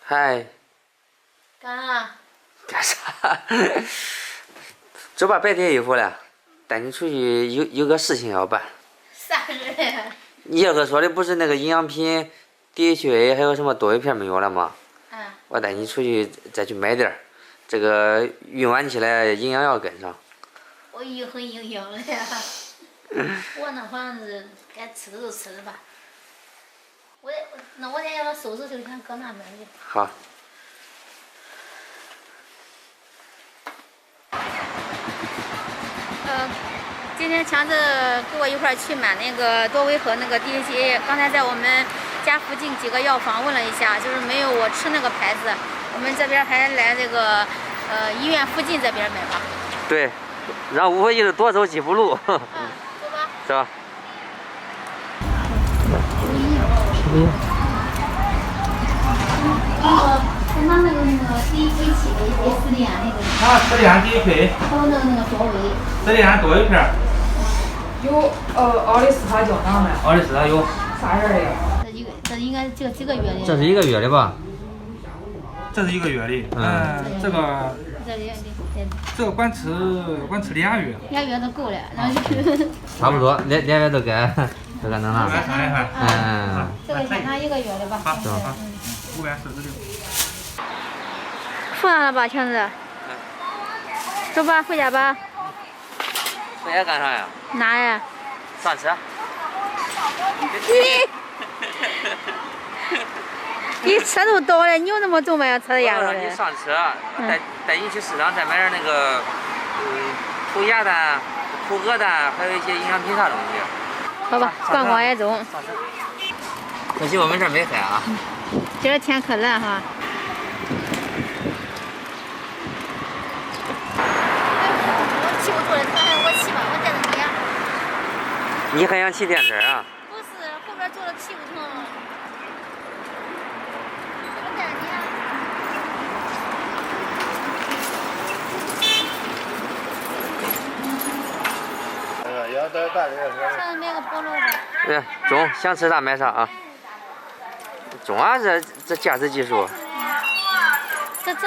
嗨，干啥？干啥？走吧，别叠衣服了，带你出去有个事情要办。啥事呀？你二哥说的不是那个营养品 DHA 还有什么多维片没有了吗？我带你出去再去买点儿，这个用完起来营养要跟上。我已经很营养了呀。我那反正是该吃的都吃了吧。我得要收拾就先搁那边去。好。今天强子跟我一块儿去买那个多维和那个 DHA， 刚才在我们家附近几个药房问了一下，就是没有我吃那个牌子。我们这边还来这个医院附近这边买吧。对，让无非就是多走几步路。走吧。走。他那个DHA斯利安那个。啊，斯利安 DHA。还有那个多维。斯利安多维片。有奥利司他胶囊没？奥利司他有。啥人的呀？这应该几个月的。这是1个月的吧？这是1个月的。这个管吃2月。2月都够了，然后差不多，2月都该弄了。这个先拿1个月的吧。好，546。付上了吧，强子。走吧，回家吧。回家干啥呀？拿呀。上车。你车都倒了，你有那么重吗？车的压着你上车，带你去市场再买点那个，涂鸭蛋、涂鹅蛋，还有一些营养品啥东西。好吧，逛逛也中。可惜我们这儿没开啊。今儿天可冷哈。我骑不住了，他还我骑吧，我带着你呀。你还想骑电车啊？不是，后边坐着屁股疼。我带着你呀。要带大点儿。上面买个菠萝吧。中，想吃啥买啥啊。中啊，这驾驶技术。这菠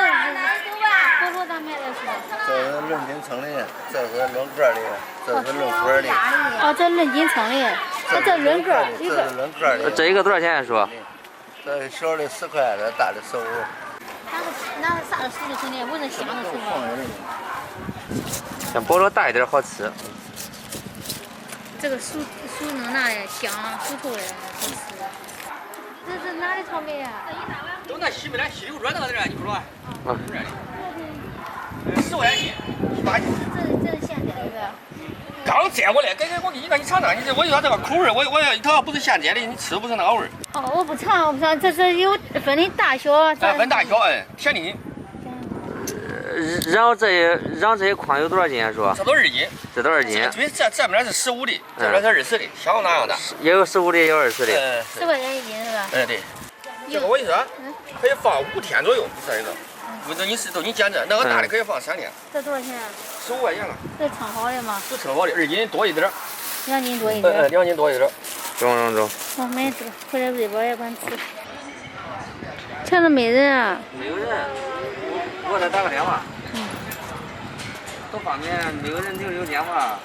萝咋买的是？这是论斤称的，这是论个的，这是论块的。哦，这论斤称的，这论个，这是论个的。这一个多少钱说？这小的10块，这大的15。哪个啥熟的成的，闻着香的成的。像菠萝大一点好吃。这个熟能拿的香，熟透的好吃。这哪的草莓呀？都那西北的西柚热那个的，你不说？热的。10块钱一斤，18斤。这是现摘的。刚摘过来，我给你看，你尝尝，我就说这个口味，我要它不是现摘的，你吃不是那个味儿。哦，我不尝，这是有分的大小。分大小，甜的。然后这些筐有多少斤啊？说？这都2斤。这都2斤。这边是15的，这边是20的，像那样的。也有15的，也有20的。10块钱1斤是吧？对。这个我跟你说，可以放5天左右，这个。都你捡着，那个大的可以放3天。这多少钱？15块钱了。这称好的吗？是称好的，2斤多一点。2斤多一点。2斤多一点。中。我买这个，回来微波也管吃。强子没人啊？没有人，我再打个电话。都方便，没有人留电话。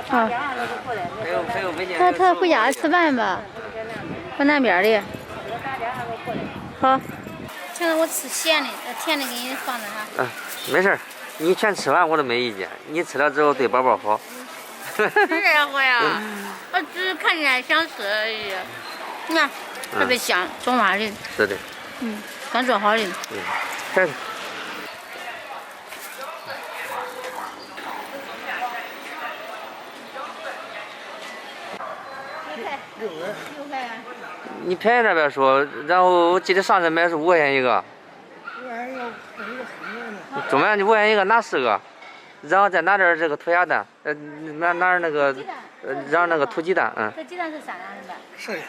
好。还有微信。他回家吃饭吧，搁南边的。好。强子，我吃咸的，甜的给你放那啥。没事，你全吃完我都没意见。你吃了之后对宝宝好。是呀，我呀，我只是看见想吃而已。你看，特别香，中华的。是的。刚做好的。是的。6块呀。你便宜点别说，然后我记得上次买是5块钱一个。中间你5块钱一个，拿10个，然后再拿点这个涂鸭蛋，拿点那个，然后那个土鸡蛋，这鸡蛋是啥样的？是的。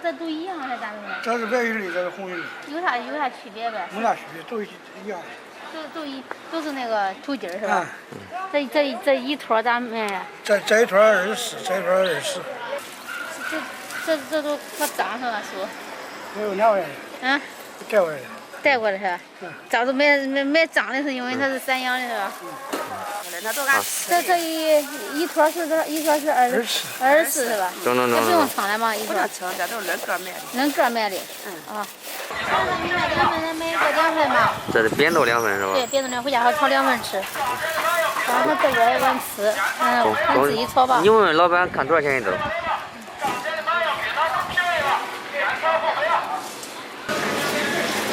这都一样还是咋的？这是白玉的，这是红玉的。有啥区别呗？没啥区别，都一样。都是那个土鸡是吧？这一坨咋卖呀？这一坨24，这一坨20。这都可脏是吧？叔？没有2块钱。嗯。带过来的。带过来是吧？早都没长的是因为它是散养的是吧？这一坨是多少？一坨是24是吧？中这不用称了吗？一坨？称，这都是恁个卖的。恁个卖的。啊。买个2份嘛。这是扁豆2份是吧？对，扁豆2，回家好炒2份吃。然后这边也管吃，看自己炒吧。你问问老板看多少钱一兜？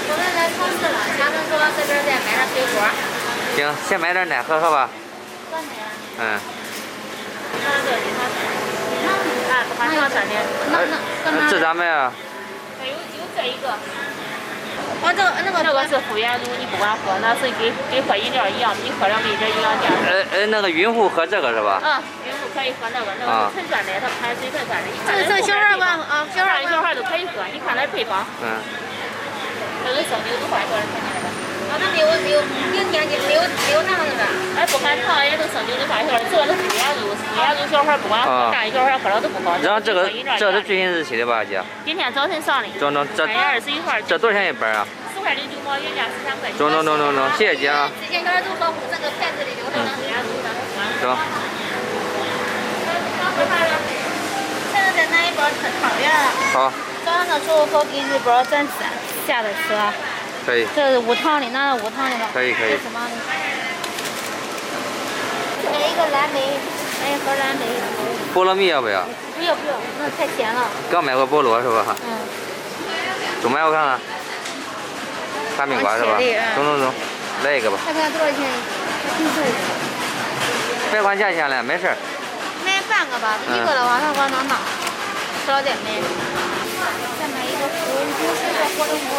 我们来超市了，下次说这边再买点水果。行，先买点奶喝喝吧。嗯。这咋卖啊？有这一个。哦，那个是复原乳，你不管喝，那是跟喝饮料一样，你喝了没这营养价。那个孕妇喝这个是吧？孕妇可以喝那个是纯酸奶，它含水分酸奶。这小孩管啊，小孩都可以喝，你看那配方。这是生牛肚花多少钱的？那没有糖是吧？哎，不含糖也都生牛肚花小，这个是复原乳，小孩不管喝，大小孩喝了都不好。然后这是最新日期的吧，姐？今天早晨上的。中，这3月21号。这多少钱一本啊？4块09毛，原价13块。中，谢谢姐啊。之前小孩都保护这个牌子的，我说能。中。现在再拿一包吃汤圆。好。早上的时候好给一包咱下着吃啊。可以。这是无糖的，拿无糖的吗？可以。什么的？买一个蓝莓，买一盒蓝莓。菠萝蜜要不要？不要，那太甜了。刚买过菠萝是吧？中买我看看。哈密瓜是吧？中，来一个吧。看看多少钱？别管价钱了，没事。买半个吧，一个的话那往哪拿？少点买。再买一个火龙果。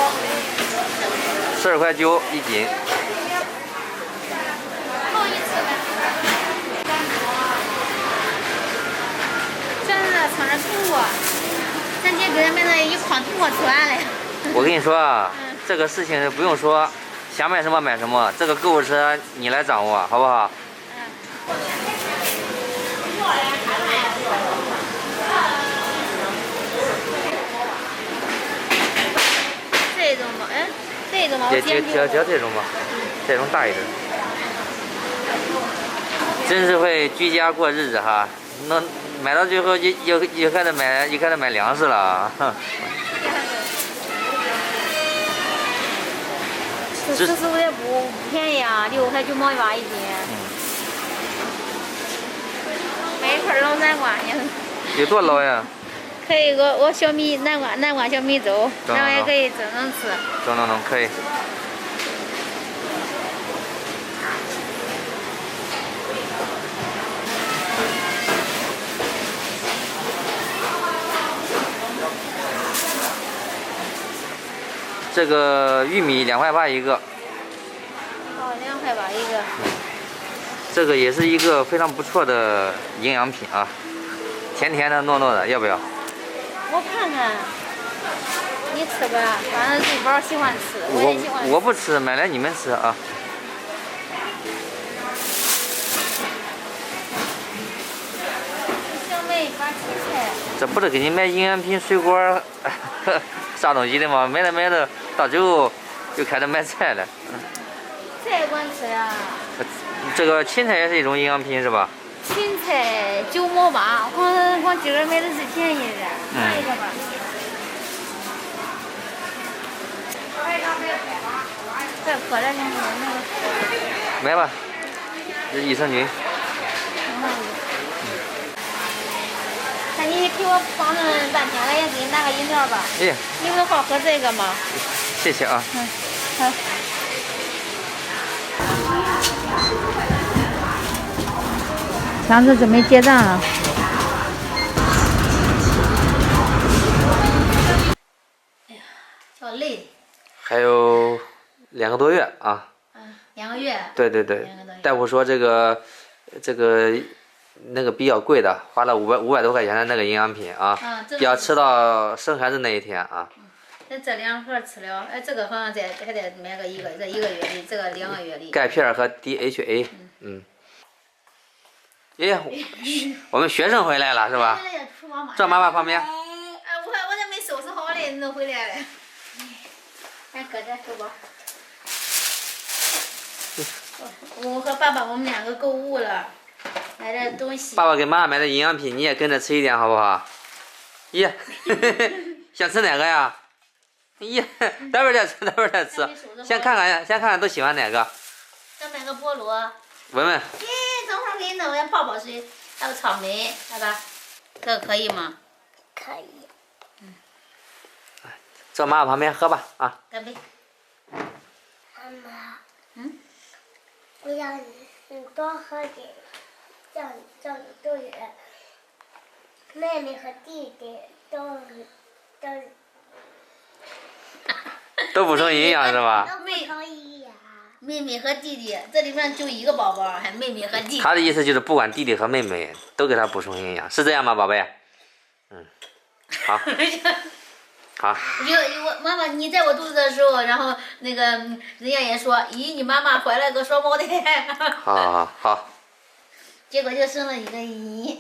12块9一斤。好意思呗。咱这尝点苹果，咱姐给咱买了一筐苹果吃完了。我跟你说啊，这个事情不用说，想买什么买什么，这个购物车你来掌握，好不好？这种吧，这种吧，就这种吧，这种大一点。真是会居家过日子哈，那买到最后又开始买粮食了。这45也不便宜啊，6块9毛8一斤。买一块老南瓜呢。有多老呀？可以我小米南瓜小米粥，然后也可以蒸吃。中，可以。这个玉米2块8一个。2块8一个。这个也是一个非常不错的营养品啊，甜甜的糯糯的，要不要？我看看，你吃吧，反正这包喜欢吃，我也喜欢吃。我不吃，买来你们吃啊。想买一把青菜。这不是给你买营养品、水果、啥东西的吗？买了，到最后就开始买菜了。菜管吃呀。这个芹菜也是一种营养品是吧？芹菜9毛8，光今儿买的是便宜的，拿一个吧。再喝点东西，那个。买吧，这益生菌。那你给我帮着半天了，也给你拿个饮料吧。你不好喝这个吗？谢谢啊。好。强子准备结账了。哎呀，叫累。还有2个多月啊。2个月。对。大夫说这个那个比较贵的，花了500多块钱的那个营养品啊，要吃到生孩子那一天啊。这2盒吃了，这个好像还得买个这1个月的，这个2个月的。钙片和 DHA，我们学生回来了是吧？坐妈妈旁边。我还没收拾好嘞，你都回来了。还搁这手包。我和爸爸我们两个购物了，买点东西。爸爸给妈妈买的营养品，你也跟着吃一点好不好？咦，想吃哪个呀？咦，待会儿再吃，待会儿再吃。先看看都喜欢哪个。再买个菠萝。闻闻。咦，等会儿给你弄点泡泡水，还有草莓，爸爸，这个可以吗？可以。坐妈妈旁边喝吧啊。干杯。妈妈。我要你多喝点，叫你多点。妹妹和弟弟都补充营养是吧？都补充营养。妹妹和弟弟，这里面就一个宝宝，还妹妹和弟弟。他的意思就是不管弟弟和妹妹都给他补充营养，是这样吗，宝贝？好。好。我妈妈，你在我肚子的时候，然后那个人家也说，咦，你妈妈怀了个双胞胎。好。结果就生了一个姨。